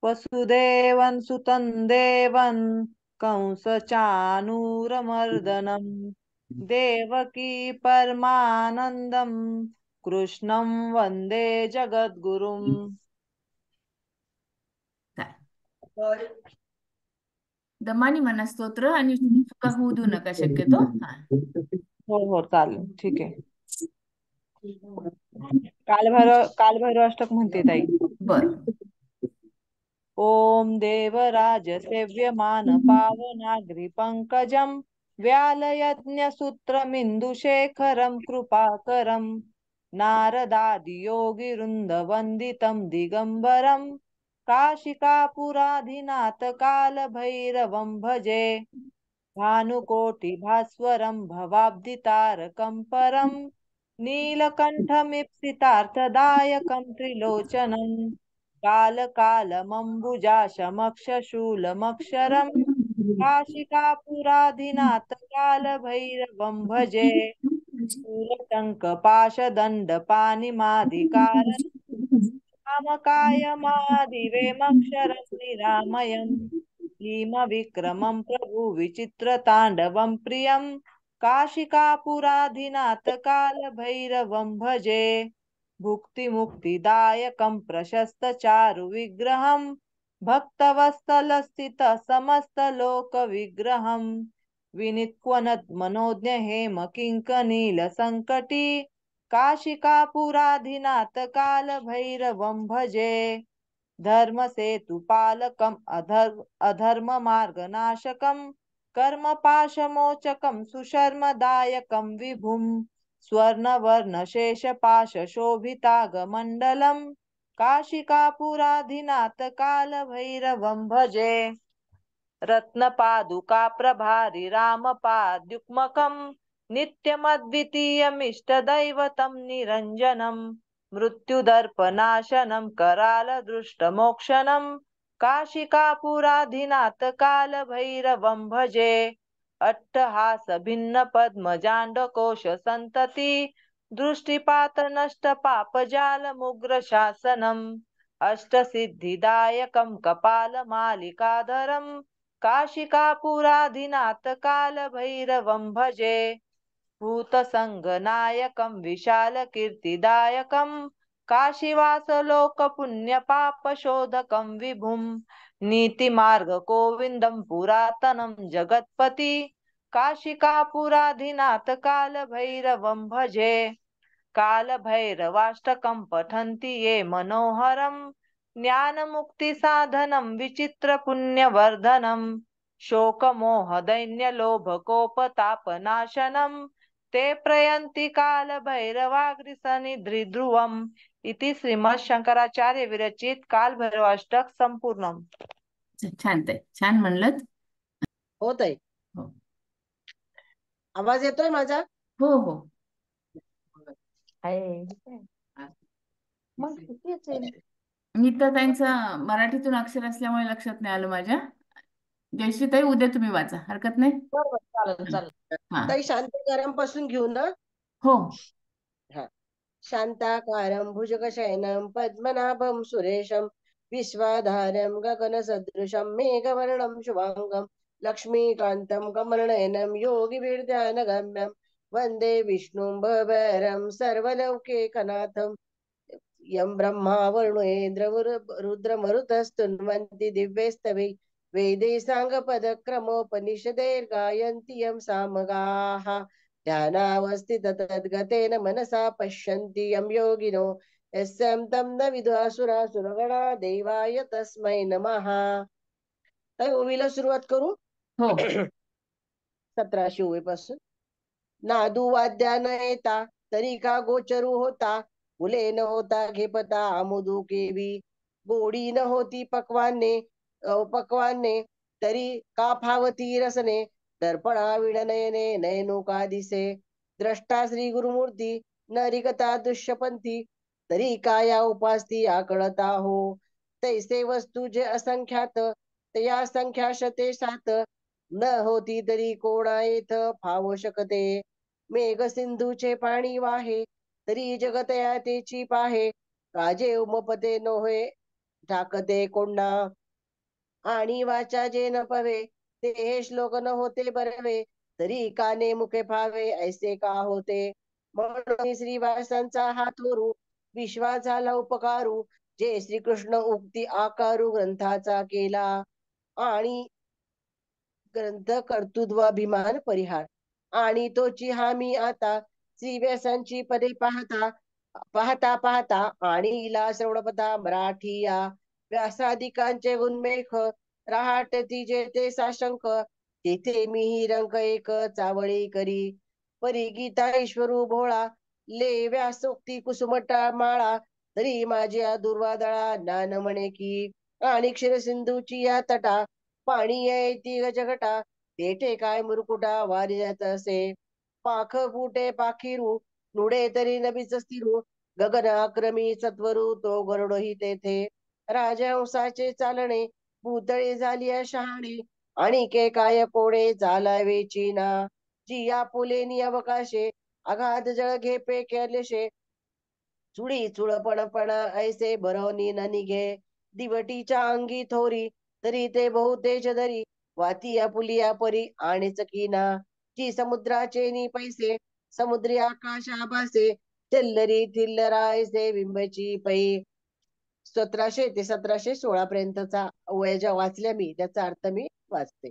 वसुदेवन सुतं देवं कंसचानूरमर्दनं देवकी परमानन्दं कृष्णं वन्दे जगद्गुरुम्. काय दमानी म्हणा स्तोत्र आणि चुका होऊ देऊ नका शक्यतो. हा हो हो चालेल, ठीक आहे. कालभैरव अष्टक म्हणते ताई. बर. ॐ देवराज सेव्यमान पावनाग्रिपङ्कजं व्यालयज्ञसूत्रमिन्दुशेखरं कृपाकरं नारदादियोगिवृन्दवन्दितं दिगम्बरं काशिकापुराधिनाथकालभैरवं भजे भानुकोटिभास्वरं भवाब्दितारकं परं नीलकण्ठमीप्सितार्थदायकं त्रिलोचनं कालकालमम्बुजाशमक्षशूलमक्षरं काशिकापुराधिनाथ कालभैरवं भजे शूलशङ्खपाशदण्डपाणिमादिकारं कामकायमादिवेमक्षरं निरामयम् भीमविक्रमं प्रभु विचित्रताण्डवं प्रियं काशिकापुराधिनाथ कालभैरवं भजे भुक्तिमुक्तिदायकं प्रशस्तचारुविग्रहं भक्तवत्सलस्थितः समस्तलोकविग्रहं विनित्वनद्मनोज्ञहेमकिङ्कनीलसङ्कटी काशिकापुराधिनाथ कालभैरवं भजे धर्मसेतुपालकम् अधर्ममार्गनाशकं कर्मपाशमोचकं सुशर्मदायकं विभुं स्वर्णवर्णशेषपाशशोभितागमण्डलं काशिकापुराधिनाथ कालभैरवं भजे रत्नपादुकाप्रभारि रामपाद्युग्मकं नित्यमद्वितीयमिष्टदैवतं निरञ्जनं मृत्युदर्पनाशनं करालदृष्टमोक्षणं काशिकापुराधिनाथ कालभैरवं भजे अट्टहासभिन्नपद्मजाण्डकोशसन्तति दृष्टिपातनष्टपापजालमुग्रशासनम् अष्टसिद्धिदायकं कपालमालिकाधरं काशिकापुराधिनाथ कालभैरवं भजे भूतसङ्गनायकं विशालकीर्तिदायकं काशीवासलोकपुण्यपापशोधकं विभुं नीतिमार्गगोविन्दं पुरातनं जगत्पति काशिकापुराधिनाथ कालभैरवं भजे कालभैरवाष्टकं पठन्ति ये मनोहरं ज्ञानमुक्तिसाधनं विचित्रपुण्यवर्धनं शोकमोहदैन्यलोभकोपतापनाशनं ते प्रयन्ति कालभैरवाग्रिसनिधृध्रुवम् इति श्रीमत् शंकराचार्य विरचित कालभैरवाष्टक संपूर्णम. छान ताई, छान म्हणलं. होत आहे. हो आवाज येतोय माझा? हो हो. नीताताईंचं मराठीतून अक्षर असल्यामुळे लक्षात नाही आलं माझ्या. जयश्री ताई, उद्या तुम्ही वाचा, हरकत नाही. बरोबर, चालेल चालेल. हा ताई शांताकारं पासून घेऊ ना? हो. हा. शांताकारं भुजगशयनं पद्मनाभं सुरेशं विश्वाधारं गगनसदृशं मेघवर्णं शुभांगं लक्ष्मीकान्तं कमलनयनं योगिभिर्ध्यानगम्यं वन्दे विष्णुं भवरं सर्वलौकिकनाथं यं ब्रह्मा वरुणेन्द्र रुद्रमरुतस्तुन्वन्ति दिव्यैस्तवै वेदे साङ्गपदक्रमोपनिषदैर्गायन्ति यं सामगाः ध्यानावस्थित तद्गतेन मनसा पश्यन्ति यं योगिनो यस्यां तं न विदुरासुरासुरगणा देवाय तस्मै नमः. ताई ओवीला सुरुवात करू. हो 1700 ओवीपासून. नादू वाद्या न येता तरी का गोचरू होता फुले न होता घेपता आमुदू केवी गोडी न होती पक्वाने तरी का फावती रसने दर्पणा विडनयने नयनो का दिसे द्रष्टा श्री गुरुमूर्ती न रिगता दृश्यपंथी तरी काया उपासती आकळता हो तैसे वस्तू जे असंख्यात तया संख्याशते सात न होती तरी कोणा येथ फावो शकते मेघ सिंधूचे पाणी वाहे तरी जगतया तेची पाहे काजे उमपते नोहे ठाकते कोण्णा आणि वाचा जे न पवे ते हे श्लोक न होते बरवे तरी काने मुखे फावे ऐसे का होते म्हणून श्रीवासांचा हात वरू विश्वास झाला उपकारू जे श्रीकृष्ण उक्ती आकारू ग्रंथाचा केला आणि ग्रंथ कर्तृत्वाभिमान परिहार आणि तोची हामी आता श्रीव्यासांची पदे पाहता पाहता पाहता आणि इला श्रवणपथा मराठी या व्यासादिकांचे गुणमेख रहाटती जे ते साशंक तेथे मी रंक एक चावळी करी परी गीता ईश्वरू भोळा ले व्यासोक्ती कुसुमटा माळा तरी माझ्या दुर्वादळा ज्ञान म्हणे की आणि क्षीरसिंधूची या तटा पाणी येती गजगटा तेथे काय मुरकुटा वारी जात असे पाख फुटे पाखिरू नुडे तरी नबीच स्थिरू गगन आक्रमी सत्वरू तो गरुडही तेथे राजहंसाचे चालणे भूतळे झाली शहाणे आणि के काय कोडे चालावे चीना जिया फुलेनी अवकाशे अगाध जळ घेपे केलेशे चुडी चुळपणपणा ऐसे बरवनी न निघे दिवटीच्या अंगी थोरी तरी ते बहुतेज धरी वाती आपुलिया परी आणि चकीना जी समुद्राचे नि पैसे समुद्री आकाश आभासे तेल्लरी थिल्लरायसे बिंबची पै 1700 ते 1716 पर्यंतचा वयाच्या वाचल्या मी त्याचा अर्थ मी वाचते.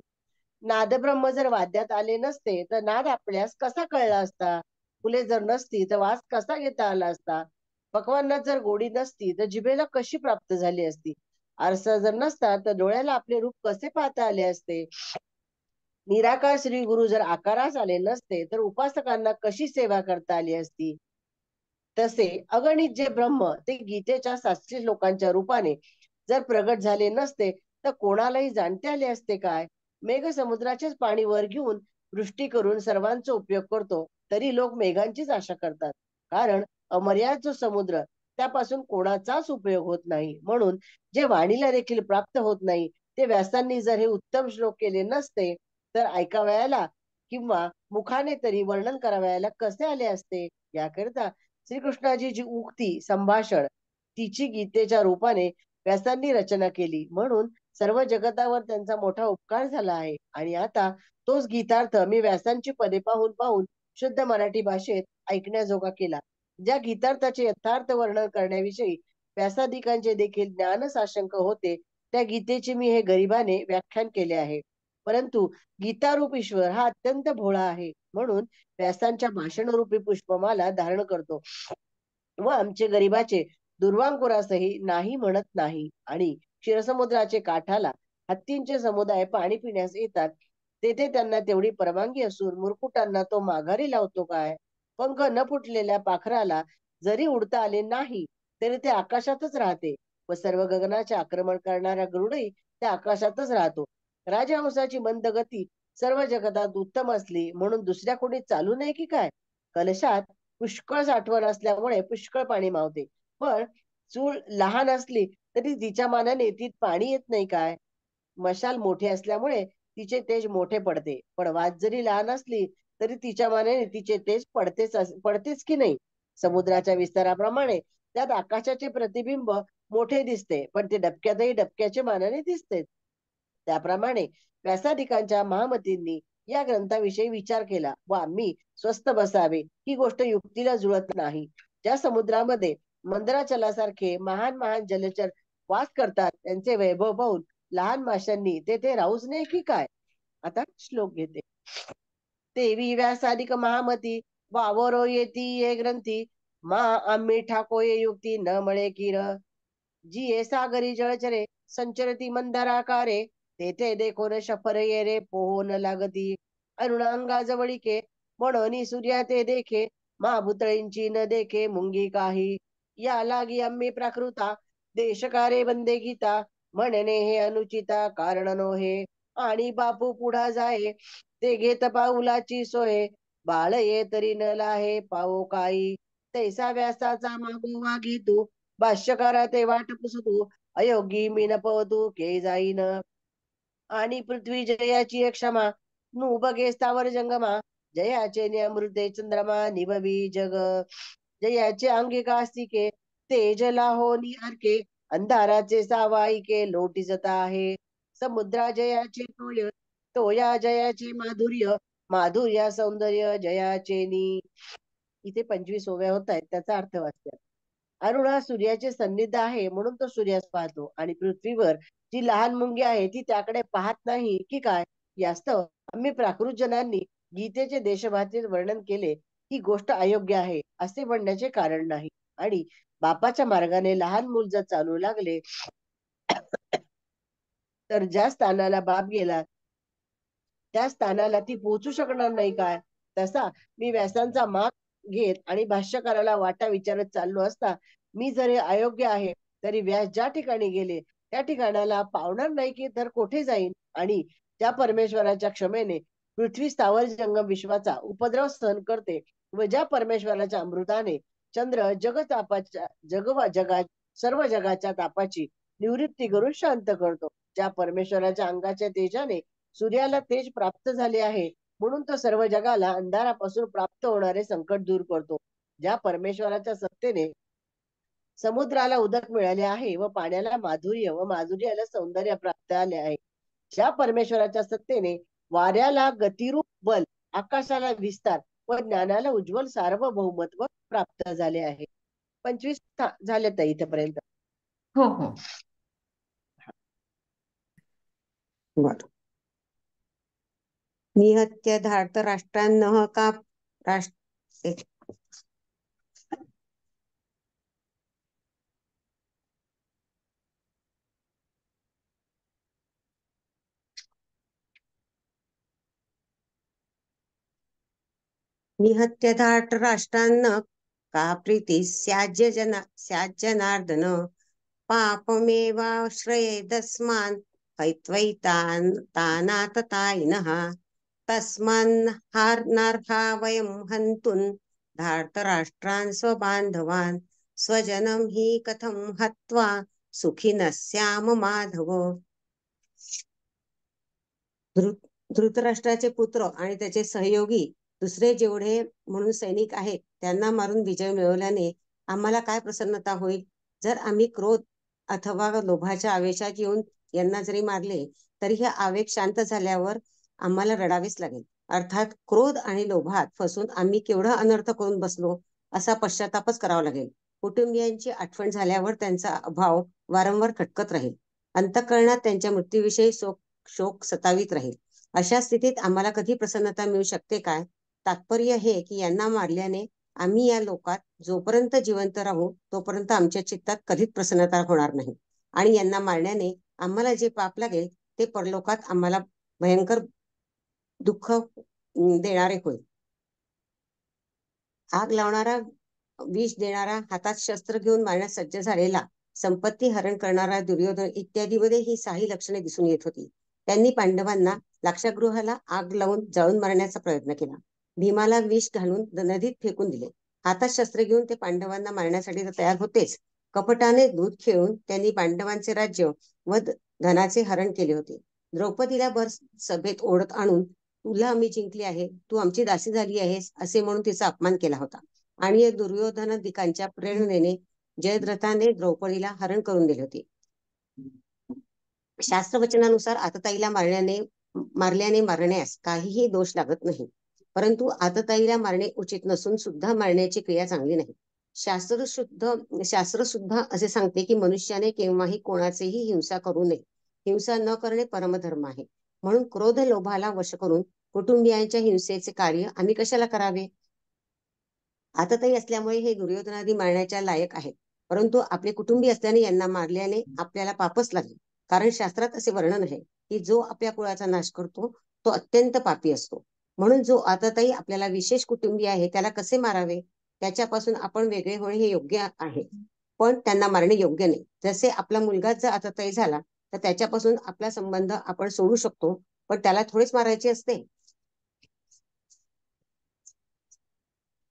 नादब्रह्म जर वाद्यात आले नसते तर नाद आपल्यास कसा कळला असता. फुले जर नसती तर वास कसा घेता आला असता. पक्वांनात जर गोडी नसती तर जिभेला कशी प्राप्त झाली असती. आरसा जर नसता तर डोळ्याला आपले रूप कसे पाहता आले असते. निराकार श्री गुरु जर आकारास आले नसते तर उपासकांना कशी सेवा करता आली असती. तसे अगणित जे ब्रह्म ते गीतेच्या 700 श्लोकांच्या रूपाने जर प्रगट झाले नसते तर कोणालाही जाणते आले असते काय. मेघ समुद्राचेच पाणी वर घेऊन वृष्टी करून सर्वांचा उपयोग करतो तरी लोक मेघांचीच आशा करतात. कारण अमर्याद जो समुद्र त्यापासून कोणाचाच उपयोग होत नाही. म्हणून जे वाणीला देखील प्राप्त होत नाही ते व्यासांनी जर हे उत्तम श्लोक केले नसते तर ऐकावयाला किंवा मुखाने तरी वर्णन करावयाला कसे आले असते. याकरिता श्रीकृष्णाची जी उक्ती संभाषण तिची गीतेच्या रूपाने व्यासांनी रचना केली. म्हणून सर्व जगतावर त्यांचा मोठा उपकार झाला आहे. आणि आता तोच गीतार्थ मी व्यासांची पदे पाहून पाहून शुद्ध मराठी भाषेत ऐकण्याजोगा केला. ज्या गीतार्थाचे यथार्थ वर्णन करण्याविषयी व्यासादिकांचे देखील ज्ञान साशंक होते त्या गीतेचे मी हे गरिबाने व्याख्यान केले आहे. परंतु गीतारूप ईश्वर हा अत्यंत भोळा आहे. म्हणून व्यासांच्या भाषणरूपी पुष्पमाला धारण करतो व आमचे गरिबाचे दुर्वांकुरासही नाही म्हणत नाही. आणि क्षीरसमुद्राचे काठाला हत्तींचे समुदाय पाणी पिण्यास येतात तेथे त्यांना तेवढी परवानगी असून मुरकुटांना तो माघारी लावतो काय. पंख न फुटलेल्या पाखराला जरी उडता आले नाही तरी ते आकाशातच राहते व सर्व गगनाचे आक्रमण करणारा गरुडही त्या आकाशातच राहतो. राजहंसाची मंद गती सर्व जगतात उत्तम असली म्हणून दुसऱ्या कोणी चालू नये की काय. कलशात पुष्कळ साठवण असल्यामुळे पुष्कळ पाणी मावते. पण चूल लहान असली तरी तिच्या मानाने तीत पाणी येत नाही काय. मशाल मोठे असल्यामुळे तिचे तेज मोठे पडते. पण वात जरी लहान असली तरी तिच्या मानाने तिचे तेज पडतेच की नाही. समुद्राच्या विस्ताराप्रमाणे त्यात आकाशाचे प्रतिबिंब मोठे दिसते पण ते डबक्यातही डबक्याचे मानाने दिसते. त्याप्रमाणे व्यासादिकांच्या महामतींनी या ग्रंथाविषयी विचार केला व आम्ही स्वस्थ बसावे ही गोष्ट युक्तीला जुळत नाही. ज्या समुद्रामध्ये मंदराचलासारखे महान महान जलचर वास करतात त्यांचे वैभव पाहून लहान माशांनी तेथे राहूच नये की काय. आता श्लोक घेते. तेवी व्यासादिक महामती वावरो येती ये ग्रंथी मा आम्ही ठाकोये युक्ती न मळे किर जी सागरी जळचरे संचरती मंदाराकारे तेथे देखो न शफर ये रे पोहो न लागती अरुणांगा जवळीके म्हणून सूर्या ते देखे महाभूतळींची न देखे मुंगी काही या लागी आम्ही प्राकृता देशकारे बंदे गीता म्हणणे हे अनुचिता कारण नो हे आणि बापू पुढा जाये ते घेत पाऊलाची सोय बाळ ये तरी न लाहे पावो काही तैसा व्यासाचा मागोवा घेतू भाष्यकारा ते वाट पुसतू अयोगी मी न पवतू के जाईन आणि पृथ्वी जयाची एक क्षमा नु बघे स्थावर जंगमा जयाचे अमृते चंद्रमा निभवी जग जयाचे अंगिका अस्तिके तेज लाहो नि अर्के अंधाराचे सावाईके लोटीसत आहे. समुद्रा जयाचे तोय, तोया जयाचे माधुर्य, माधुर्या सौंदर्य जयाचे नी. इथे 25 ओव्या होत आहेत, त्याचा अर्थ वाचूया. अरुण हा सूर्याचे सन्निध आहे म्हणून तो सूर्यास पाहतो, आणि पृथ्वीवर जी लहान मुंगी आहे ती त्याकडे पाहत नाही की काय. यास्तव आम्ही प्राकृत जनांनी गीतेचे देशभाषेत वर्णन केले ही गोष्ट अयोग्य आहे असे म्हणण्याचे कारण नाही. आणि बापाच्या मार्गाने लहान मूल जर चालू लागले तर ज्या स्थानाला बाप गेला त्या स्थानाला ती पोहोचू शकणार नाही काय. तसा मी व्यासांचा माग घेत आणि भाष्यकाराला वाटा विचारत चाललो असता मी जरी अयोग्य आहे तरी व्यास ज्या ठिकाणी गेले त्या ठिकाणाला पावणार नाही की तर कोठे जाईन. आणि ज्या परमेश्वराच्या क्षमेने पृथ्वी स्थावर जंगम विश्वाचा उपद्रव सहन करते व ज्या परमेश्वराच्या अमृताने चंद्र जगात सर्व जगाच्या तापाची निवृत्ती करून शांत करतो, ज्या परमेश्वराच्या अंगाच्या तेजाने सूर्याला तेज प्राप्त झाले आहे म्हणून तो सर्व जगाला अंधारापासून प्राप्त होणारे संकट दूर करतो, ज्या परमेश्वराच्या सत्तेने समुद्राला उदक मिळाले आहे व पाण्याला माधुर्य व माधुर्याला सौंदर्य प्राप्त आले आहे, ज्या परमेश्वराच्या सत्तेने वाऱ्याला गतिरूप बल, आकाशाला विस्तार व ज्ञानाला उज्ज्वल सार्वभौमत्व प्राप्त झाले आहे. 25 झाले तर इथपर्यंत. हो हो. बर. निहत्य धार्तराष्ट्रान्नः का राष्ट्र निहत्य धार्तराष्ट्रान्न का प्रीती स्याज्जनार्दन पापमेवाश्रयेदस्मान् हैत्वैतानाततायिनः तस्मान्नार्हा वयं हन्तुं धार्तराष्ट्रान् स्वबान्धवान् स्वजनं हि कथं हत्वा सुखिनः स्याम माधव. धृतराष्ट्राचे पुत्र आणि त्याचे सहयोगी दुसरे जेवढे म्हणून सैनिक आहेत त्यांना मारून विजय मिळवल्याने आम्हाला काय प्रसन्नता होईल. जर आम्ही क्रोध अथवा लोभाच्या आवेशात येऊन यांना जरी मारले तरी हे आवेग शांत झाल्यावर आम्हाला रडावेच लागेल. अर्थात क्रोध आणि लोभात फसून आम्ही केवढा अनर्थ करून बसलो असा पश्चातापच करावा लागेल. कुटुंबियांची आठवण झाल्यावर त्यांचा अभाव वारंवार खटकत राहील. अंतःकरणात त्यांच्या मृत्यूविषयी शोक सतावित राहील. अशा स्थितीत आम्हाला कधी प्रसन्नता मिळू शकते काय. तात्पर्य हे की यांना मारल्याने आम्ही या लोकात जोपर्यंत जिवंत राहू तोपर्यंत आमच्या चित्तात कधीच प्रसन्नता होणार नाही, आणि यांना मारण्याने आम्हाला जे पाप लागेल ते परलोकात आम्हाला भयंकर दुःख देणारे होईल. आग लावणारा, विष देणारा, हातात शस्त्र घेऊन मारण्यास सज्ज झालेला, संपत्ती हरण करणारा दुर्योधन इत्यादीमध्ये ही 6 लक्षणे दिसून येत होती. त्यांनी पांडवांना लाक्षागृहाला आग लावून जाळून मारण्याचा प्रयत्न केला. भीमाला विष घालून नदीत फेकून दिले. हातात शस्त्र घेऊन ते पांडवांना मारण्यासाठी तर तयार होतेच, कपटाने दूध खेळून त्यांनी पांडवांचे राज्य व धनाचे हरण केले होते. द्रौपदीला भर सभेत ओढत आणून तुला आम्ही जिंकले आहे, तू आमची दासी झाली आहेस असे म्हणून तिचा अपमान केला होता. आणि या दुर्योधनादिकांच्या प्रेरणेने जयद्रथाने द्रौपदीला हरण करून दिले होते. शास्त्रवचनानुसार आतताईला मारल्याने मरण्यास काहीही दोष लागत नाही, परंतु आतताईला मारणे उचित नसून सुद्धा मारण्याची क्रिया चांगली नाही. शास्त्र सुद्धा असे सांगते की मनुष्याने केव्हाही कोणाचेही हिंसा करू नये. हिंसा न करणे परमधर्म आहे. म्हणून क्रोध लोभाला वश करून कुटुंबियांच्या हिंसेचे कार्य आम्ही कशाला करावे. आतताई असल्यामुळे हे दुर्योधनादी मारण्याच्या लायक आहेत, परंतु आपले कुटुंबी असल्याने यांना मारल्याने आपल्याला पापच लागेल. कारण शास्त्रात असे वर्णन आहे की जो आपल्या कुळाचा नाश करतो तो अत्यंत पापी असतो. म्हणून जो आतताई आपल्याला विशेष कुटुंबी आहे त्याला कसे मारावे. त्याच्यापासून आपण वेगळे होणे हे योग्य आहे, पण त्यांना मारणे योग्य नाही. जसे आपला मुलगाच जर आतताई झाला तर त्याच्यापासून आपला संबंध आपण सोडू शकतो, पण त्याला थोडेच मारायचे असते.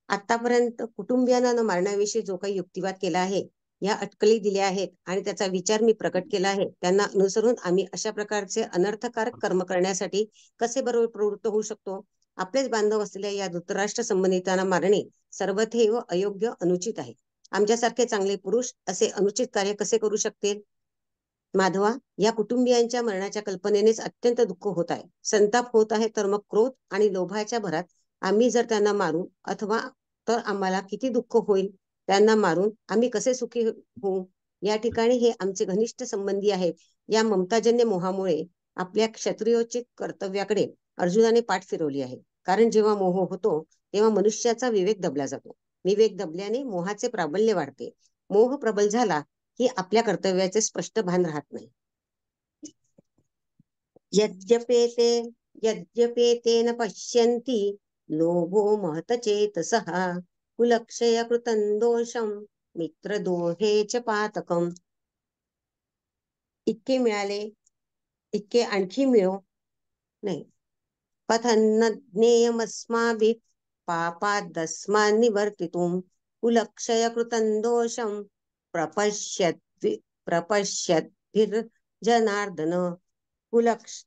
आतापर्यंत कुटुंबियांना न मारण्याविषयी जो काही युक्तिवाद केला आहे, या अटकली दिल्या आहेत आणि त्याचा विचार मी प्रकट केला आहे, त्यांना अनुसरून आम्ही अशा प्रकारचे अनर्थकारक कर्म करण्यासाठी कसे बरोबर प्रवृत्त होऊ शकतो. आपलेच बांधव असलेल्या या धृतराष्ट्र संबंधितांना मारणे सर्वथैव अयोग्य अनुचित आहे. आमच्यासारखे चांगले पुरुष असे अनुचित कार्य कसे करू शकतील? माधवा, या कुटुंबियांच्या मरणाच्या कल्पनेनेच अत्यंत दुःख होत आहे, संताप होत आहे. तर मग क्रोध आणि लोभाच्या भरात आम्ही जर त्यांना मारू अथवा तर आम्हाला किती दुःख होईल. त्यांना मारून आम्ही कसे सुखी होऊ? या ठिकाणी हे आमचे घनिष्ठ संबंधी आहेत. या ममताजन्य मोहामुळे आपल्या क्षत्रियोचित कर्तव्याकडे अर्जुनाने पाठ फिरवली आहे. कारण जेव्हा मोह होतो तेव्हा मनुष्याचा विवेक दबला जातो. विवेक दबल्याने मोहाचे प्राबल्य वाढते. मोह प्रबल झाला की आपल्या कर्तव्याचे स्पष्ट भान राहत नाही. यद्यपेते न पश्यन्ति लोभो महतचेतसः कुलक्षय कृतं दोषं मित्रदोहे च पातकम्. इतके मिळाले इतके आणखी मिळो नाही. पथन्न ज्ञेयमस्माभिः पापादस्मान् निवर्तितुं कुलक्षय कृतं दोषं प्रपश्यद्भिर्जनार्दन. कुलक्ष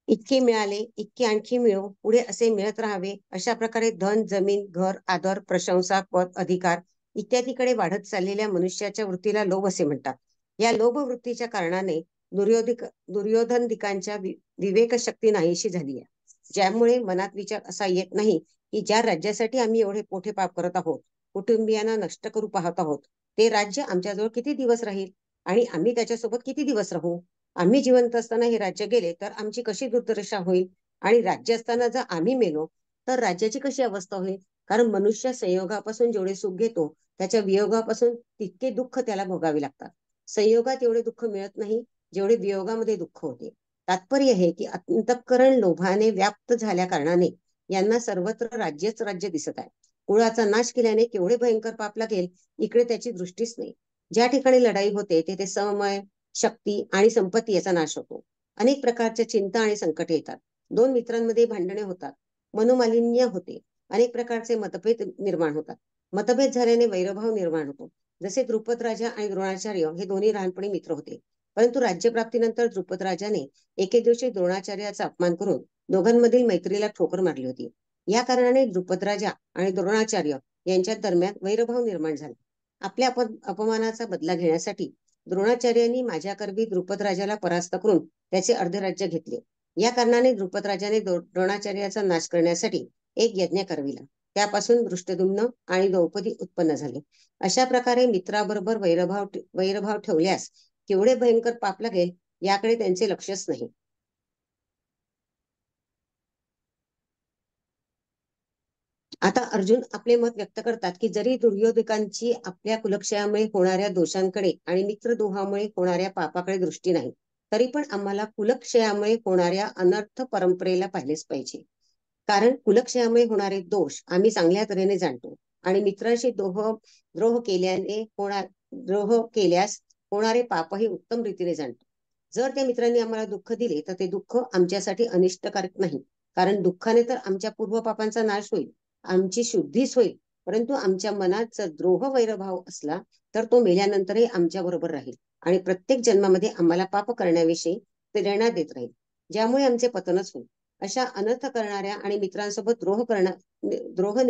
इतके मिळाले इतके आणखी मिळो, पुढे असे मिळत राहावे. अशा प्रकारे धन, जमीन, घर, आदर, प्रशंसा, पद, अधिकार इत्यादीकडे वाढत चाललेल्या मनुष्याच्या वृत्तीला लोभ असे म्हणतात. या लोभ वृत्तीच्या कारणाने दुर्योधनदिकांच्या विवेक शक्ती नाहीशी झाली आहे. ज्यामुळे मनात विचार असा येत नाही की ज्या राज्यासाठी आम्ही एवढे मोठे पाप करत आहोत, कुटुंबियांना नष्ट करू पाहत आहोत, ते राज्य आमच्याजवळ किती दिवस राहील आणि आम्ही त्याच्यासोबत किती दिवस राहू? आम्ही जिवंत असताना हे राज्य गेले तर आमची कशी दुर्दशा होईल? आणि राज्य असताना जर आम्ही मेलो तर राज्याची कशी अवस्था होईल? कारण मनुष्य संयोगापासून जेवढे सुख घेतो त्याच्या वियोगापासून तितके दुःख त्याला भोगावे लागतात. संयोगात एवढे दुःख मिळत नाही जेवढे वियोगामध्ये दुःख होते. तात्पर्य हे की अंतःकरण लोभाने व्याप्त झाल्या कारणाने यांना सर्वत्र राज्यच राज्य दिसत आहे. कुळाचा नाश केल्याने केवढे भयंकर पाप लागेल इकडे त्याची दृष्टीच नाही. ज्या ठिकाणी लढाई होते तेथे समय, शक्ती आणि संपत्ती याचा नाश होतो. अनेक प्रकारच्या चिंता आणि संकट येतात. दोन मित्रांमध्ये भांडणे होतात, मनोमालिन्य होते, अनेक प्रकारचे मतभेद निर्माण होतात. मतभेद झाल्याने वैरभाव निर्माण होतो. जसे द्रुपद राजा आणि द्रोणाचार्य हे दोन्ही लहानपणी मित्र होते, परंतु राज्यप्राप्तीनंतर द्रुपद राजाने एके दिवशी द्रोणाचार्याचा अपमान करून दोघांमधील मैत्रीला ठोकर मारली होती. या कारणाने द्रुपद राजा आणि द्रोणाचार्य यांच्या दरम्यान वैरभाव निर्माण झाला. आपल्या अपमानाचा बदला घेण्यासाठी द्रोणाचार्यांनी माझ्याकरवी द्रुपद राजाला परास्त करून त्याचे अर्धे राज्य घेतले. या कारणाने द्रुपद राजाने द्रोणाचार्याचा नाश करण्यासाठी एक यज्ञ करविला. त्यापासून दृष्टद्युम्न आणि द्रौपदी उत्पन्न झाले. अशा प्रकारे मित्राबरोबर वैरभाव ठेवल्यास केवढे भयंकर पाप लागेल याकडे त्यांचे लक्षच नाही. आता अर्जुन आपले मत व्यक्त करतात की जरी दुर्योधकांची आपल्या कुलक्षयामुळे होणाऱ्या दोषांकडे आणि मित्रदोहामुळे होणाऱ्या पापाकडे दृष्टी नाही, तरी पण आम्हाला कुलक्षयामुळे होणाऱ्या अनर्थ परंपरेला पाहिलेच पाहिजे. कारण कुलक्षयामुळे होणारे दोष आम्ही चांगल्या तऱ्हेने जाणतो आणि मित्रांशी द्रोह केल्यास होणारे पापही उत्तम रीतीने जाणतो. जर त्या मित्रांनी आम्हाला दुःख दिले तर ते दुःख आमच्यासाठी अनिष्टकारक नाही, कारण दुःखाने तर आमच्या पूर्व पापांचा नाश होईल, आमची शुद्धीच होईल. परंतु आमच्या मनात जर द्रोह वैरभाव असला तर तो मेल्यानंतरही आमच्या बरोबर राहील आणि प्रत्येक जन्मामध्ये आम्हाला पाप करण्याविषयी प्रेरणा देत राहील, ज्यामुळे आमचे पतनच होईल. अशा अनर्थ करणाऱ्या आणि मित्रांसोबत द्रोह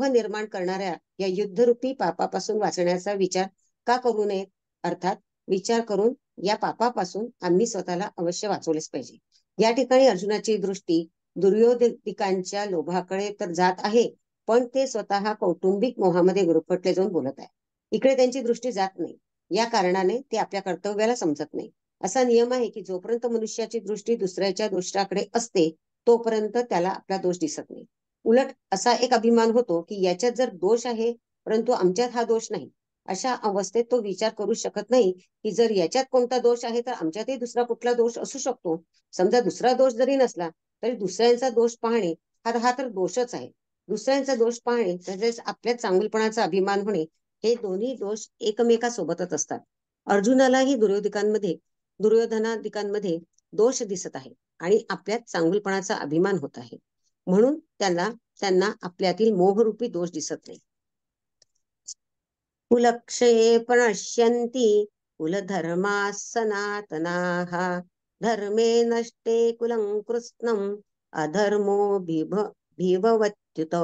निर्माण करणाऱ्या या युद्धरूपी पापापासून वाचण्याचा विचार का करू नये? अर्थात विचार करून या पापापासून आम्ही स्वतःला अवश्य वाचवलेच पाहिजे. या ठिकाणी अर्जुनाची दृष्टी दुर्योधकांच्या लोभाकडे तर जात आहे, पण ते स्वतः कौटुंबिक मोहामध्ये गुरफटले जाऊन बोलत आहे. इकडे त्यांची दृष्टी जात नाही. या कारणाने ते आपल्या कर्तव्याला समजत नाही. असा नियम आहे की जोपर्यंत मनुष्याची दृष्टी दुसऱ्याच्या दोषाकडे असते तोपर्यंत त्याला आपला दोष दिसत नाही. उलट असा एक अभिमान होतो की याच्यात जर दोष आहे परंतु आमच्यात हा दोष नाही. अशा अवस्थेत तो विचार करू शकत नाही की जर याच्यात कोणता दोष आहे तर आमच्यातही दुसरा कुठला दोष असू शकतो. समजा दुसरा दोष जरी नसला तरी दुसऱ्यांचा दोष पाहणे हा तर दोषच आहे. दुसऱ्यांचा दोष पाहणे तसेच आपल्या चांगुलपणाचा अभिमान होणे हे दोन्ही दोष एकमेकासोबतच असतात. अर्जुनालाही दुर्योधनादिकांमध्ये दोष दिसत आहे आणि आपल्यात चांगुलपणाचा अभिमान होत आहे, म्हणून त्यांना आपल्यातील मोहरूपी दोष दिसत नाही. कुलक्षये प्रणश्यन्ति कुलधर्मा सनातनाः धर्मे नष्टे कुलं कृत्स्नम् अधर्मो भीववत्युत.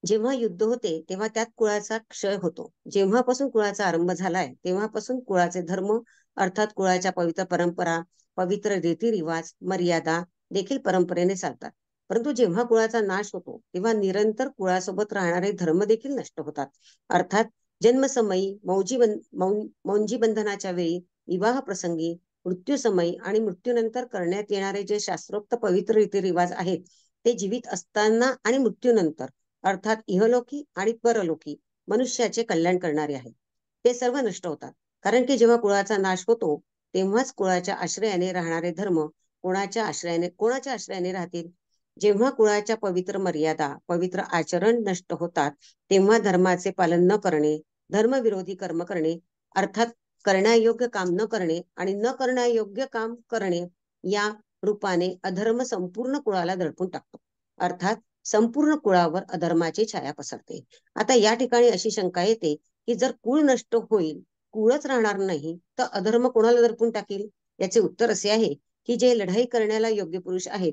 जेव्हा युद्ध होते तेव्हा त्यात कुळाचा क्षय होतो. जेव्हापासून कुळाचा आरंभ झालाय तेव्हापासून कुळाचे धर्म अर्थात कुळाच्या पवित्र परंपरा, पवित्र रीतिरिवाज, मर्यादा देखील परंपरेने चालतात. परंतु जेव्हा कुळाचा नाश होतो तेव्हा निरंतर कुळासोबत राहणारे धर्म देखील नष्ट होतात. अर्थात जन्मसमयी मौंजी बंधनाच्या वेळी, विवाह प्रसंगी, मृत्यूसमयी आणि मृत्यूनंतर करण्यात येणारे जे शास्त्रोक्त पवित्र रीतिरिवाज आहेत ते जीवित असताना आणि मृत्यूनंतर अर्थात इहलोकी आणि परलोकी मनुष्याचे कल्याण करणारे आहेत. ते सर्व नष्ट होतात. कारण की जेव्हा कुळाचा नाश होतो तेव्हाच कुळाच्या आश्रयाने राहणारे धर्म कोणाच्या आश्रयाने राहतील. जेव्हा कुळाच्या पवित्र मर्यादा, पवित्र आचरण नष्ट होतात तेव्हा धर्माचे पालन न करणे, धर्मविरोधी कर्म करणे अर्थात करण्यायोग्य काम न करणे आणि न करण्यायोग्य काम करणे या रूपाने अधर्म संपूर्ण कुळाला दडपून टाकतो. अर्थात संपूर्ण कुळावर अधर्माची छाया पसरते. आता या ठिकाणी अशी शंका येते की जर कुळ नष्ट होईल, कुळच राहणार नाही, तर अधर्म कोणाला दडपून टाकील? याचे उत्तर असे आहे की जे लढाई करण्याला योग्य पुरुष आहेत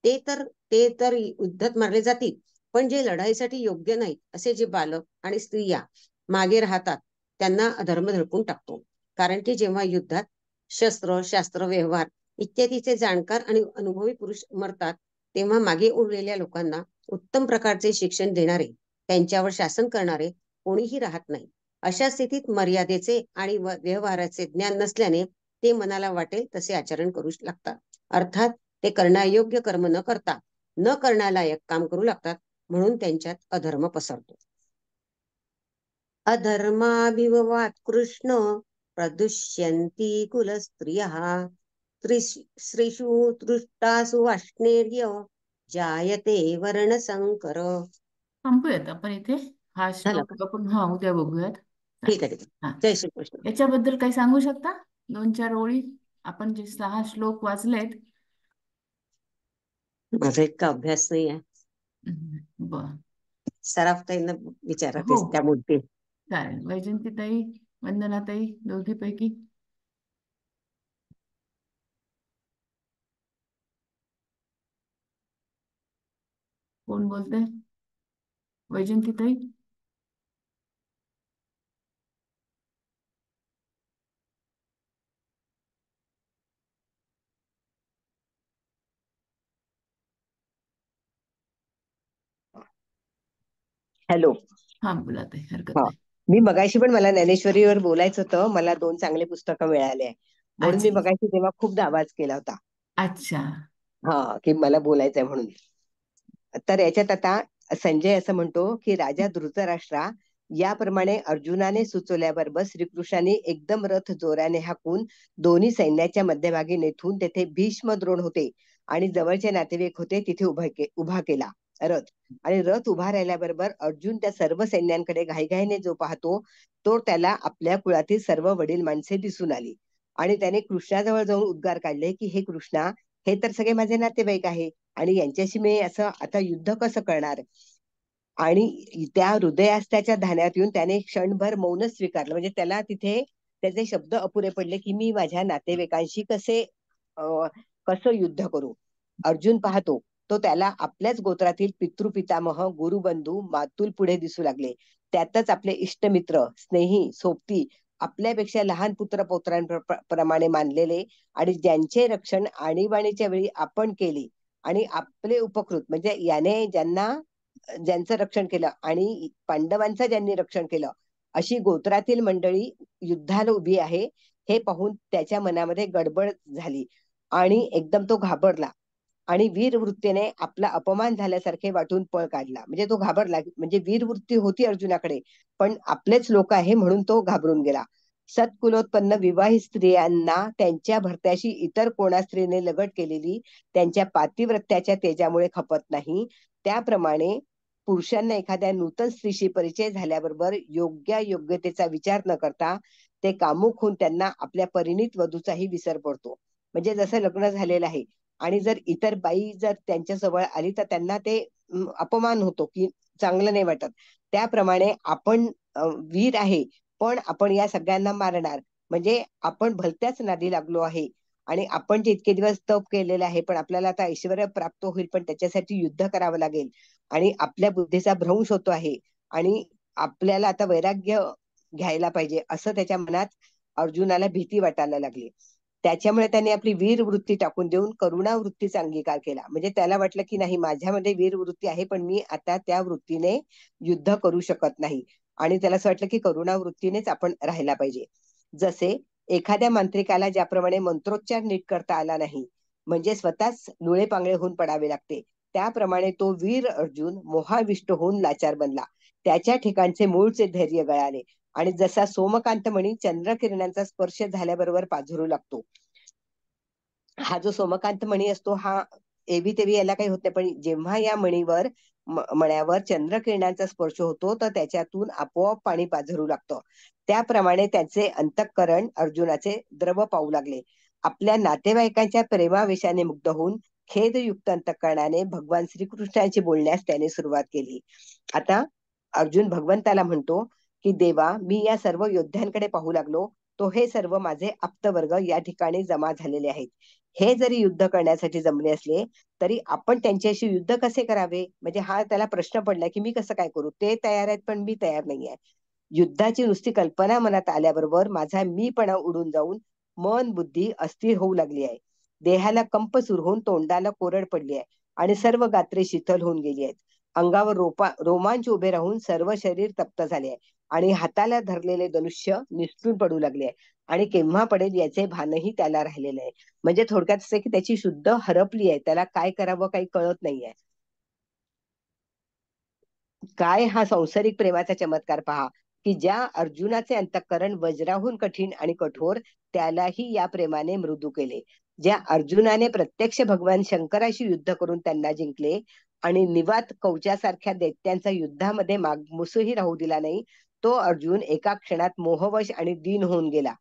ते तर युद्धात मारले जातील, पण जे लढाईसाठी योग्य नाहीत असे जे बालक आणि स्त्रिया मागे राहतात त्यांना अधर्म दडपून टाकतो. कारण की जेव्हा युद्धात शस्त्र, शास्त्र, व्यवहार इत्यादीचे जाणकार आणि अनुभवी पुरुष मरतात तेव्हा मागे उरलेल्या लोकांना उत्तम प्रकारचे शिक्षण देणारे, त्यांच्यावर शासन करणारे कोणीही राहत नाही. अशा स्थितीत मर्यादेचे आणि व्यवहाराचे ज्ञान नसल्याने ते मनाला वाटेल तसे आचरण करू लागतात. अर्थात ते करण्यायोग्य कर्म न करता न करण्यालायक काम करू लागतात. म्हणून त्यांच्यात अधर्म पसरतो. अधर्माभिववात कृष्ण प्रदुष्यन्ति कुलस्त्रियः स्त्रीषु दृष्टासु अश्नेर्य जायते वर्णसंकर. थांबूयात आपण इथे. हा झालं श्लोक का? आपण उद्या बघूयात. ठीक आहे. हा, जय श्री कृष्ण. याच्याबद्दल काही सांगू शकता? 2-4 ओळी. आपण जे 6 श्लोक वाचलेत. माझा इतका अभ्यास नाही आहे. बर, सराफताईंना विचारा हो त्या बोलतील. चालेल. वैजंतीताई, वंदनाताई, दोघीपैकी कोण बोलते? वैजंतीताई. हॅलो. हा बोला ताई, हरकत हा, नाही. मी मगाशी पण मला ज्ञानेश्वरीवर बोलायचं होतं. मला 2 चांगले पुस्तकं मिळाले आहे म्हणून मी अच्छा मगाशी तेव्हा खूपदा आवाज केला होता. अच्छा. की मला बोलायचंय म्हणून. तर याच्यात आता संजय असं म्हणतो की राजा धृतराष्ट्रा, याप्रमाणे अर्जुनाने सुचवल्याबरोबर श्रीकृष्णाने एकदम रथ जोराने हाकून दोन्ही सैन्याच्या मध्यभागी नेथून तेथे भीष्म, द्रोण होते आणि जवळचे नातेवाईक होते तिथे उभा केला रथ. आणि रथ उभा राहिल्याबरोबर अर्जुन त्या सर्व सैन्यांकडे घाईघाईने जो पाहतो तो त्याला आपल्या कुळातील सर्व वडील माणसे दिसून आली. आणि त्याने कृष्णाजवळ जाऊन उद्गार काढले की हे कृष्णा, हे तर सगळे माझे नातेवाईक आहे आणि यांच्याशी मी असं आता युद्ध कसं करणार. आणि त्या हृदयास्त्याच्या ध्यानात येऊन त्याने क्षणभर मौनच स्वीकारलं. म्हणजे त्याला तिथे त्याचे शब्द अपुरे पडले की मी माझ्या नातेवाईकांशी कसं युद्ध करू. अर्जुन पाहतो तो त्याला आपल्याच गोत्रातील पितृपितामह, गुरुबंधू, मातुल पुढे दिसू लागले. त्यातच आपले इष्टमित्र, स्नेही, सोबती, आपल्यापेक्षा लहान पुत्र पौत्रांप्रमाणे मानलेले आणि ज्यांचे रक्षण आणीबाणीच्या वेळी आपण केले आणि आपले उपकृत म्हणजे याने ज्यांचं रक्षण केलं आणि पांडवांचं ज्यांनी रक्षण केलं अशी गोत्रातील मंडळी युद्धाला उभी आहे हे पाहून त्याच्या मनामध्ये गडबड झाली आणि एकदम तो घाबरला आणि वीर वृत्तीने आपला अपमान झाल्यासारखे वाटून पळ काढला. म्हणजे तो घाबरला. म्हणजे वीर वृत्ती होती अर्जुनाकडे पण आपलेच लोक आहे म्हणून तो घाबरून गेला. सत्कुलोत्पन्न विवाहित स्त्रियांना त्यांच्या भरत्याशी इतर कोणा स्त्रीने लगट केलेली त्यांच्या पातिव्रत्याच्या तेजामुळे खपत नाही, त्याप्रमाणे पुरुषांना एखाद्या नूतन स्त्रीशी परिचय झाल्याबरोबर योग्यतेचा विचार न करता ते कामुक होऊन त्यांना आपल्या परिणित वधूचाही विसर पडतो. म्हणजे जसं लग्न झालेलं आहे आणि जर इतर बाई जर त्यांच्या जवळ आली तर त्यांना ते अपमान होतो की चांगलं नाही वाटत. त्याप्रमाणे आपण वीर आहे पण आपण या सगळ्यांना मारणार म्हणजे आपण भलत्याच नादी लागलो आहे आणि आपण जे इतके दिवस तप केलेले आहे, पण आपल्याला आता ऐश्वर्य प्राप्त होईल, पण त्याच्यासाठी युद्ध करावं लागेल आणि आपल्या बुद्धीचा भ्रंश होतो आहे आणि आपल्याला आता वैराग्य घ्यायला पाहिजे असं त्याच्या मनात अर्जुनाला भीती वाटायला लागली. त्याच्यामुळे त्याने आपली वीर वृत्ती टाकून देऊन करुणा वृत्तीचा अंगीकार केला. म्हणजे त्याला वाटलं की नाही, माझ्यामध्ये वीर वृत्ती आहे, पण मी आता त्या वृत्तीने युद्ध करू शकत नाही. आणि त्याला असं वाटलं की करुणा वृत्तीनेच आपण राहायला पाहिजे. जसे एखाद्या मांत्रिकाला ज्याप्रमाणे मंत्रोच्चार नीट करता आला नाही, म्हणजे स्वतःच लुळे पांगळे होऊन पडावे लागते, त्याप्रमाणे तो वीर अर्जुन मोहाविष्ट होऊन लाचार बनला. त्याच्या ठिकाणचे मूळचे धैर्य गळाले आणि जसा सोमकांत मणी चंद्रकिरणांचा स्पर्श झाल्याबरोबर पाझरू लागतो, हा जो सोमकांत मणी असतो हा एवी तेवी याला काही होत नाही, पण जेव्हा या मणीवर मण्यावर चंद्रकिरणांचा स्पर्श होतो तर त्याच्यातून आपोआप पाणी पाझरू लागतं. त्याप्रमाणे त्याचे अंतःकरण अर्जुनाचे द्रव पाहू लागले. आपल्या नातेवाईकांच्या प्रेमावेशाने मुग्ध होऊन खेदयुक्त अंतःकरणाने भगवान श्रीकृष्णांशी बोलण्यास त्याने सुरुवात केली. आता अर्जुन भगवंताला म्हणतो की देवा, मी या सर्व योद्ध्यांकडे पाहू लागलो, तो हे सर्व माझे आप्तवर्ग या ठिकाणी जमा झालेले आहेत. हे जरी युद्ध करण्यासाठी जमले असले तरी आपण त्यांच्याशी युद्ध कसे करावे, म्हणजे हा त्याला प्रश्न पडला की मी कसं काय करू. ते तयार आहेत पण मी तयार नाही आहे. युद्धाची नुसती कल्पना मनात आल्याबरोबर माझा मीपणा उडून जाऊन मन बुद्धी अस्थिर होऊ लागली आहे. देहाला कंप सुरू होऊन तोंडाला कोरड पडली आहे आणि सर्व गात्रे शिथिल होऊन गेली आहेत. अंगावर रोमांच उभे राहून सर्व शरीर तप्त झाले आहे आणि हाताला धरलेले धनुष्य निसटून पडू लागले आहे आणि केव्हा पडेल याचे भानही त्याला राहिलेले आहे. म्हणजे थोडक्यात असं की त्याची शुद्ध हरपली आहे, त्याला काय करावं काही कळत नाहीये. काय हा संसारिक प्रेमाचा चमत्कार पहा, की ज्या अर्जुनाचे अंतःकरण वज्राहून कठीण आणि कठोर, त्यालाही या प्रेमाने मृदू केले. ज्या अर्जुनाने प्रत्यक्ष भगवान शंकराशी युद्ध करून त्यांना जिंकले आणि निवात कवचासारख्या दैत्यांचा युद्धामध्ये मागमुसही राहू दिला नाही, तो अर्जुन एका क्षणात मोहवश आणि दीन होऊन गेला,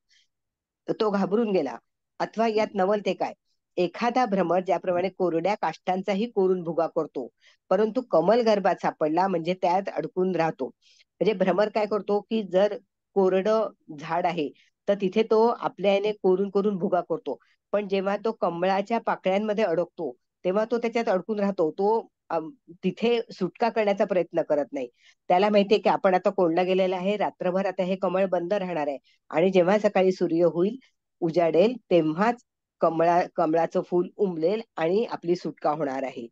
तो घाबरून गेला. अथवा यात नवल ते काय, एखादा भ्रमर ज्याप्रमाणे कोरड्या काष्टांचाही कोरून भुगा करतो, परंतु कमल गर्भात सापडला म्हणजे त्यात अडकून राहतो. म्हणजे भ्रमर काय करतो की जर कोरडं झाड आहे तर तिथे तो आपल्या याने कोरून कोरून भुगा करतो, पण जेव्हा तो कमळाच्या पाकळ्यांमध्ये अडकतो तेव्हा तो त्याच्यात अडकून राहतो. तो तिथे सुटका करण्याचा प्रयत्न करत नाही. त्याला माहितीये की आपण आता कोंडला गेलेला आहे, रात्रभर आता हे कमळ बंद राहणार आहे आणि जेव्हा सकाळी सूर्य होईल, उजाडेल, तेव्हाच कमळाचं फूल उमलेल आणि आपली सुटका होणार आहे.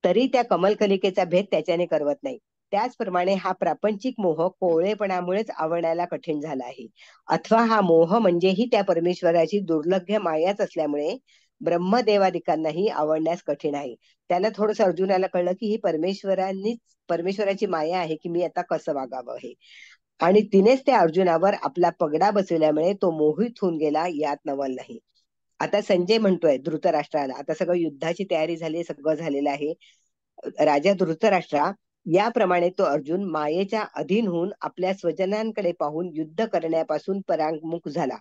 तरी त्या कमलकलिकेचा भेद त्याच्याने करवत नाही. त्याचप्रमाणे हा प्रापंचिक मोह कोवळेपणामुळेच आवरण्याला कठीण झाला आहे. अथवा हा मोह म्हणजेही त्या परमेश्वराची दुर्लभ्य मायाच असल्यामुळे ब्रह्मदेवादिकांनाही आवडण्यास कठीण आहे. त्याला थोडस अर्जुनाला कळलं की ही परमेश्वराची माया आहे की मी आता कसं वागावं हे, आणि तिनेच त्या अर्जुनावर आपला पगडा बसवल्यामुळे तो मोहित होऊन गेला, यात नवल नाही. आता संजय म्हणतोय धृतराष्ट्राला, आता सगळं युद्धाची तयारी झाली, सगळं झालेलं आहे. राजा धृतराष्ट्रा, याप्रमाणे तो अर्जुन मायेच्या अधीन होऊन आपल्या स्वजनांकडे पाहून युद्ध करण्यापासून परांगमुख झाला.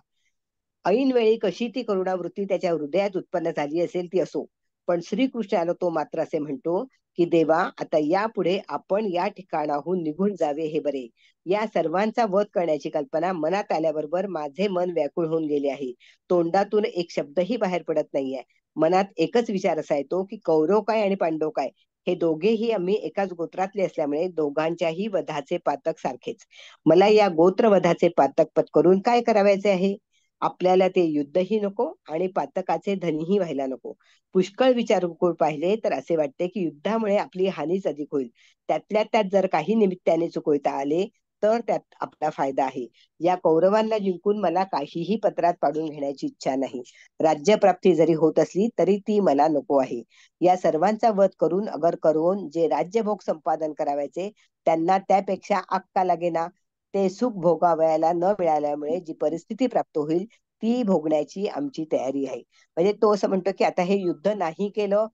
ऐन वेळी कशी ती करुणावृत्ती त्याच्या हृदयात उत्पन्न झाली असेल ती असो, पण श्रीकृष्णाला तो मात्र असे म्हणतो की देवा, आता यापुढे आपण या ठिकाणाहून निघून जावे हे बरे. या सर्वांचा वध करण्याची कल्पना मनात आल्याबरोबर माझे मन व्याकुळ होऊन गेले आहे. तोंडातून एक शब्दही बाहेर पडत नाहीये. मनात एकच विचार असा येतो की कौरव काय आणि पांडव काय, हे दोघेही आम्ही एकाच गोत्रातले असल्यामुळे दोघांच्याही वधाचे पातक सारखेच. मला या गोत्रवधाचे पातक पत्करून काय करावायचे आहे. आपल्याला ते युद्धही नको आणि पातकाचे धनीही व्हायला नको. पुष्कळ विचार करून पाहिले तर असे वाटते की युद्धामुळे आपली हानीच अधिक होईल. त्यातल्या त्यात जर काही निमित्ताने चुकवता आले तर त्यात आपला फायदा आहे. या कौरवांना जिंकून मला काहीही पत्रात पाडून घेण्याची इच्छा नाही. राज्यप्राप्ती जरी होत असली तरी ती मला नको आहे. या सर्वांचा वध करून अगर करून जे राज्यभोग संपादन करावायचे त्यांना त्यापेक्षा अक्का लागेना. ते सुख भोगावयाला न मिळाल्यामुळे जी परिस्थिती प्राप्त होईल ती भोगण्याची आमची तयारी आहे. म्हणजे तो असं म्हणतो की आता हे युद्ध नाही केलं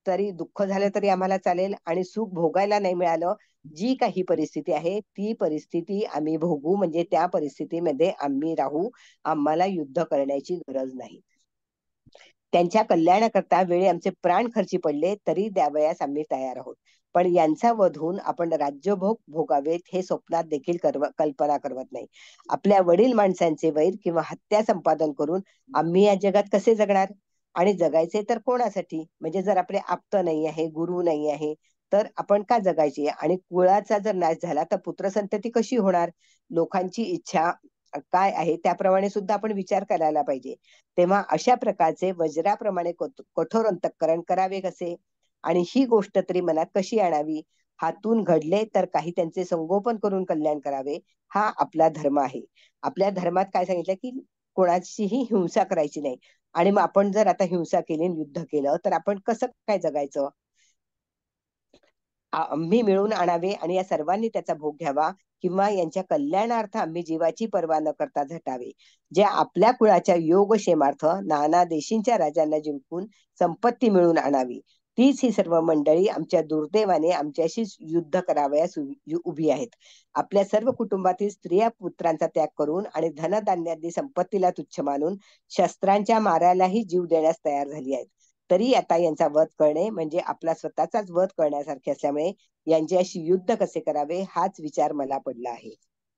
तरी दुःख झालं तरी आम्हाला चालेल आणि सुख भोगायला नाही मिळालं, जी काही परिस्थिती आहे ती परिस्थिती आम्ही भोगू, म्हणजे त्या परिस्थितीमध्ये आम्ही राहू, आम्हाला युद्ध करण्याची गरज नाही. त्यांच्या कल्याणाकरता वेळी आमचे प्राण खर्ची पडले तरी द्यावयास आम्ही तयार आहोत. पण यांचा वध होऊन आपण राज्यभोग भोगावेत हे स्वप्नात देखील कल्पना करवत नाही. आपल्या वडील माणसांचे वैर किंवा हत्या संपादन करून आम्ही या जगात कसे जगणार? आणि जगायचे तर कोणासाठी? म्हणजे जर आपले आप्त नाही आहे, गुरु नाही आहे, तर आपण का जगायचे? आणि कुळाचा जर नाश झाला तर पुत्रसंतती कशी होणार? लोकांची इच्छा काय आहे त्याप्रमाणे सुद्धा आपण विचार करायला पाहिजे. तेव्हा अशा प्रकारचे वज्राप्रमाणे कठोर अंतःकरण करावे कसे? आणि ही गोष्ट तरी मनात कशी आणावी? हातून घडले तर काही त्यांचे संगोपन करून कल्याण करावे, हा आपला धर्म आहे. आपल्या धर्मात काय सांगितलं की कोणाचीही हिंसा करायची नाही. आणि मग आपण जर आता हिंसा केली, युद्ध केलं, तर आपण कसं काय जगायचं? आम्ही मिळून आणावे आणि या सर्वांनी त्याचा भोग घ्यावा, किंवा यांच्या कल्याणार्थ आम्ही जीवाची पर्वा न करता झटावे. जे आपल्या कुळाच्या योगक्षेमार्थ नाना देशींच्या राजांना जिंकून संपत्ती मिळून आणावी, तीच ही सर्व मंडळी आमच्या दुर्दैवाने आमच्याशी युद्ध करावयास उभी आहेत. आपल्या सर्व कुटुंबातील स्त्रिया पुत्रांचा त्याग करून आणि धनधान्यादी संपत्तीला तुच्छ मानून शस्त्रांच्या मारायलाही जीव देण्यास तयार झाली आहेत. तरी आता यांचा वध करणे म्हणजे आपला स्वतःचाच वध करण्यासारखे असल्यामुळे यांच्याशी युद्ध कसे करावे हाच विचार मला पडला आहे.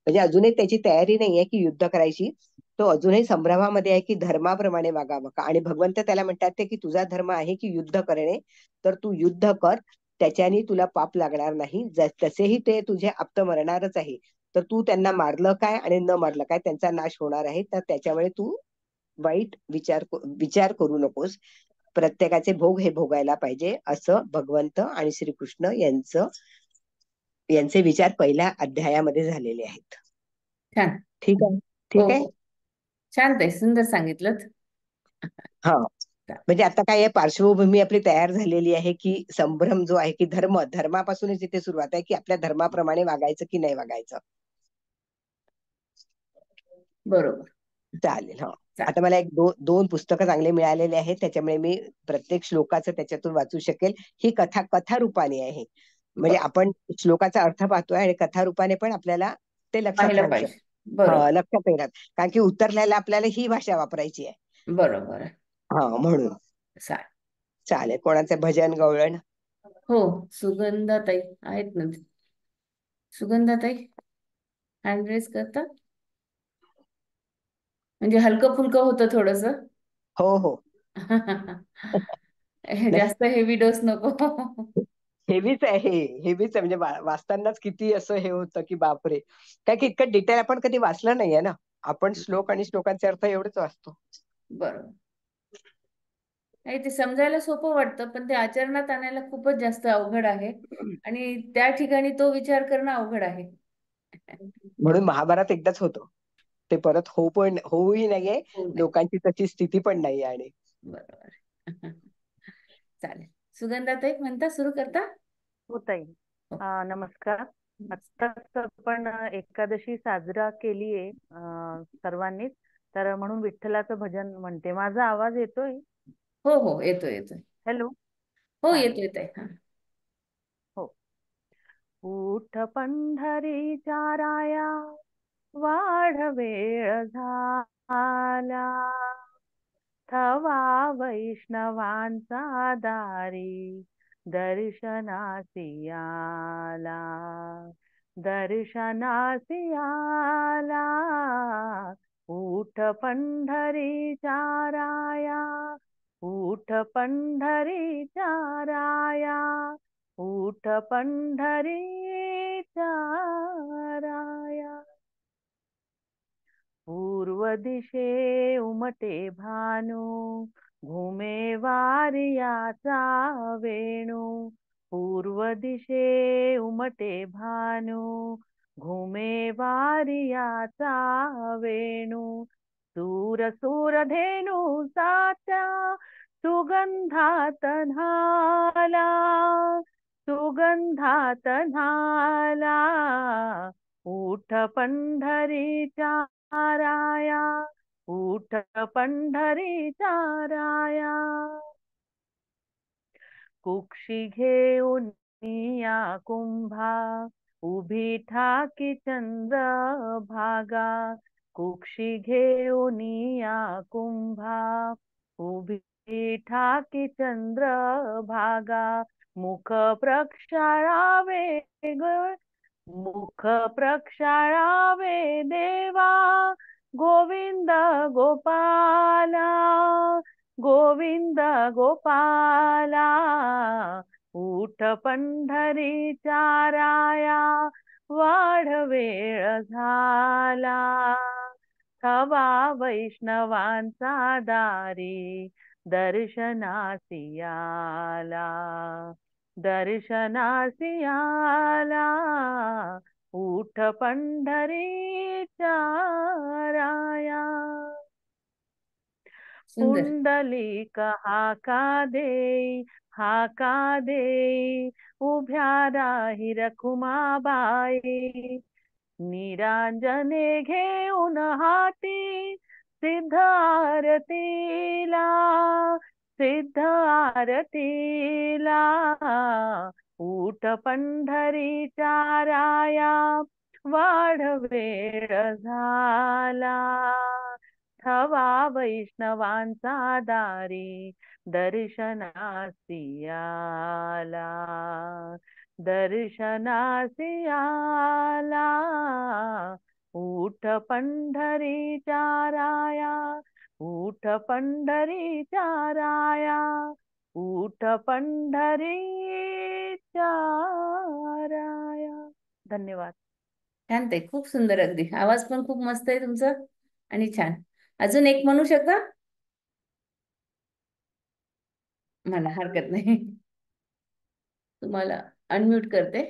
म्हणजे अजूनही त्याची तयारी नाहीये की युद्ध करायची. तो अजूनही संभ्रमामध्ये आहे की धर्माप्रमाणे वागावं का. आणि भगवंत त्याला म्हणतात ते की तुझा धर्म आहे की युद्ध करणे, तर तू युद्ध कर, त्याच्याने तुला पाप लागणार नाही. तसेही ते तुझे आप्त मरणारच आहे, तर तू त्यांना मारलं काय आणि न मारलं काय, त्यांचा नाश होणार आहे. तर त्याच्यामुळे तू वाईट विचार करू नकोस. प्रत्येकाचे भोग हे भोगायला पाहिजे, असं भगवंत आणि श्रीकृष्ण यांचे विचार पहिल्या अध्यायामध्ये झालेले आहेत. छान. ठीक आहे, हो ठीक आहे. हो, छान ताई, सुंदर सांगितलं. हा, म्हणजे आता काय आहे, पार्श्वभूमी आपली तयार झालेली आहे की संभ्रम जो आहे की धर्मापासूनच इथे सुरुवात आहे की आपल्या धर्माप्रमाणे वागायचं की नाही वागायचं. बरोबर. चालेल. हा, चालेल. आता मला एक दोन पुस्तकं चांगले मिळालेले आहेत, त्याच्यामुळे मी प्रत्येक श्लोकाचं त्याच्यातून वाचू शकेल. ही कथा रूपाने आहे, म्हणजे आपण श्लोकाचा अर्थ पाहतोय आणि कथा रूपाने पण आपल्याला ते लक्षात पाहिलं राहू पाहिजे. शकतं. बरोबर लक्षात येणार, कारण की उतरल्याला आपल्याला ही भाषा वापरायची आहे. बरोबर आहे. म्हणून चालेल. चालेल. कोणाचं भजन गवळण? हो, सुगंधाताई आहेत ना. सुगंधाताई हँड रेस करतात, म्हणजे हलकं फुलकं होतं थोडस. हो हो. नाही, जास्त हेवी डोस नको. हेवीच आहे, हेवीच आहे. म्हणजे वाचतानाच किती असं हे होतं की बापरे, काय की इतकं डिटेल आपण कधी वाचलं नाहीये ना. आपण श्लोक आणि श्लोकांचे अर्थ एवढेच वाचतो. बरोबर. नाही, ते समजायला सोपं वाटतं, पण ते आचरणात आणायला खूपच जास्त अवघड आहे, आणि त्या ठिकाणी तो विचार करणं अवघड आहे. म्हणून महाभारत एकदाच होतो, ते परत होऊही नाहीये. हो नाही. लोकांची तशी स्थिती पण नाहीये. आणि बरोबर. चालेल. सुगंधाताई म्हणता, सुरू करता. हो ताई. हो. नमस्कार. आत्ताच आपण एकादशी साजरा केलीये सर्वांनीच, तर म्हणून विठ्ठलाचं भजन म्हणते. माझा आवाज येतोय? हो हो, येतोय येतोय. हॅलो. हो, चालेल. येतोय ताई. हा. हो. उठ पंढरीच्या राया, वाढ वेळ झाला, थवा वैष्णवांचा दारी, दर्शनासी आला, दर्शनासी आला. उठ पंढरीच्या राया, उठ पंढरीच्या राया, उठ पंढरीच्या राया. पूर्व दिशे उमटे भानू, घुमे वारियाचा वेणू. पूर्व दिशे उमटे भानू, घुमे वारियाचा वेणू. सूर सूर धेनू साच्या, सुगंधात न्हाला, सुगंधात न्हाला. उठ पंढरीच्या राया, उठ पंढरीच्या राया. कुक्षी घेऊन या कुंभा, उभी ठाकी चंद्र भागा. कुक्षी घेऊन या कुंभा, उभी ठाकी चंद्र भागा, मुख प्रक्षाळावे मुख प्रक्षाळावे देवा, गोविंद गोपाला गोविंद गोपाला. उठ पंढरीच्या राया, वाढ वेळ झाला. थवा वैष्णवांचा दारी, दर्शनासी आला दर्शनासी आला. उठ पंढरीच्या राया. सुंदर. पुंडलिक हाका देई, उभ्या राही रखुमाबाई. निरांजने घेऊन हाती, सिद्ध आरतीला. उठ पंढरीच्या राया, वाढ वेळ झाला. थवा वैष्णवांचा दारी, दर्शनासी आला दर्शनासी आला. उठ पंढरीच्या राया, उठ पंढरीच्या राया, उठ पंढरीच्या राया. धन्यवाद. छान ताई, खूप सुंदर. अगदी आवाज पण खूप मस्त आहे तुमचा आणि छान. अजून एक म्हणू शकता? मला हरकत नाही, तुम्हाला अनम्यूट करते.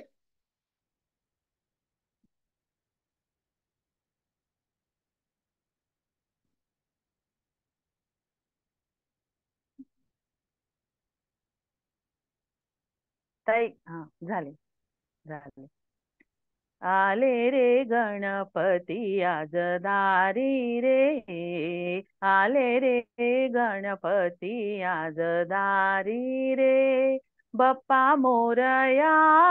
ताई हा झाले. आले रे गणपती आज दारी रे, आले रे गणपती आज दारी रे. बाप्पा मोरया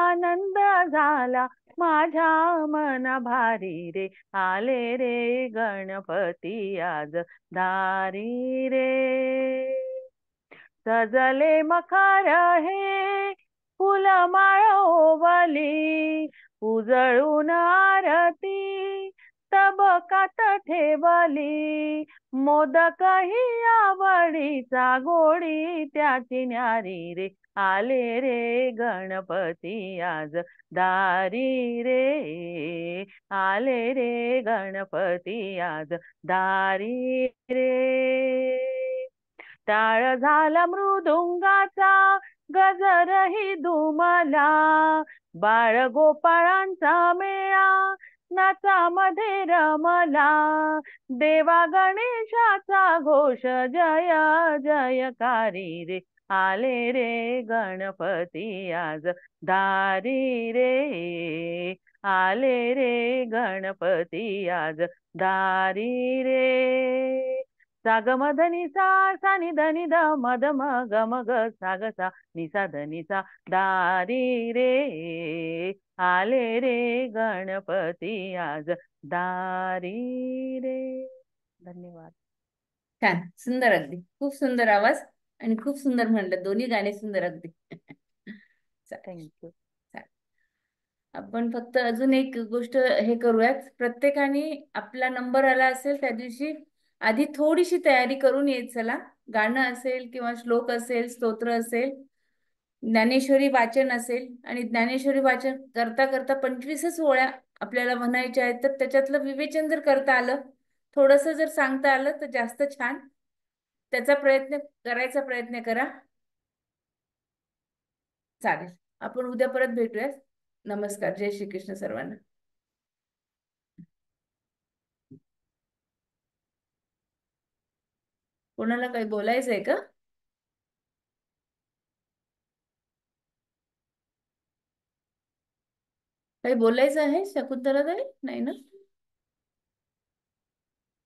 आनंद झाला, माझ्या मना भारी रे. आले रे गणपती आज दारी रे. सजले मखर हे फुलमाळ ओवली, उजळून आरती तबकात ठेवली. मोदक ही आवडीचा, गोडी त्याची न्यारी रे. आले रे गणपती आज दारी रे, आले रे गणपती आज दारी रे. टाळ झाला मृदुंगाचा, गजरही दुमला. बाळ गोपाळांचा मेळा नाचामध्ये रमला. देवा गणेशाचा घोष जय जयकारी रे. आले रे गणपती आज दारी रे, आले रे गणपती आज दारी रे. सा ग म ध नि सा, सा नि ध नि ध, म ध म ग म ग, सा ग सा, नि सा ध नि सा, दारी रे. आले रे गणपती आज दारी रे. धन्यवाद. छान, सुंदर. अगदी खूप सुंदर आवाज आणि खूप सुंदर म्हणलं. दोन्ही गाणे सुंदर अगदी. चालेल. थँक्यू. आपण फक्त अजून एक गोष्ट हे करूयात. प्रत्येकाने आपला नंबर आला असेल त्या दिवशी आधी थोडीशी तयारी करून येत चला. गाणं असेल किंवा श्लोक असेल, स्तोत्र असेल, ज्ञानेश्वरी वाचन असेल, आणि ज्ञानेश्वरी वाचन करता करता 25च ओळ्या आपल्याला म्हणायच्या आहेत, तर त्याच्यातलं विवेचन जर करता आलं, थोडस जर सांगता आलं तर जास्त छान. त्याचा करायचा प्रयत्न करा. चालेल, आपण उद्या परत भेटूयात. नमस्कार. जय श्री कृष्ण सर्वांना. कोणाला काही बोलायचंय का? काही बोलायचं आहे शकुंतला ताई? नाही ना?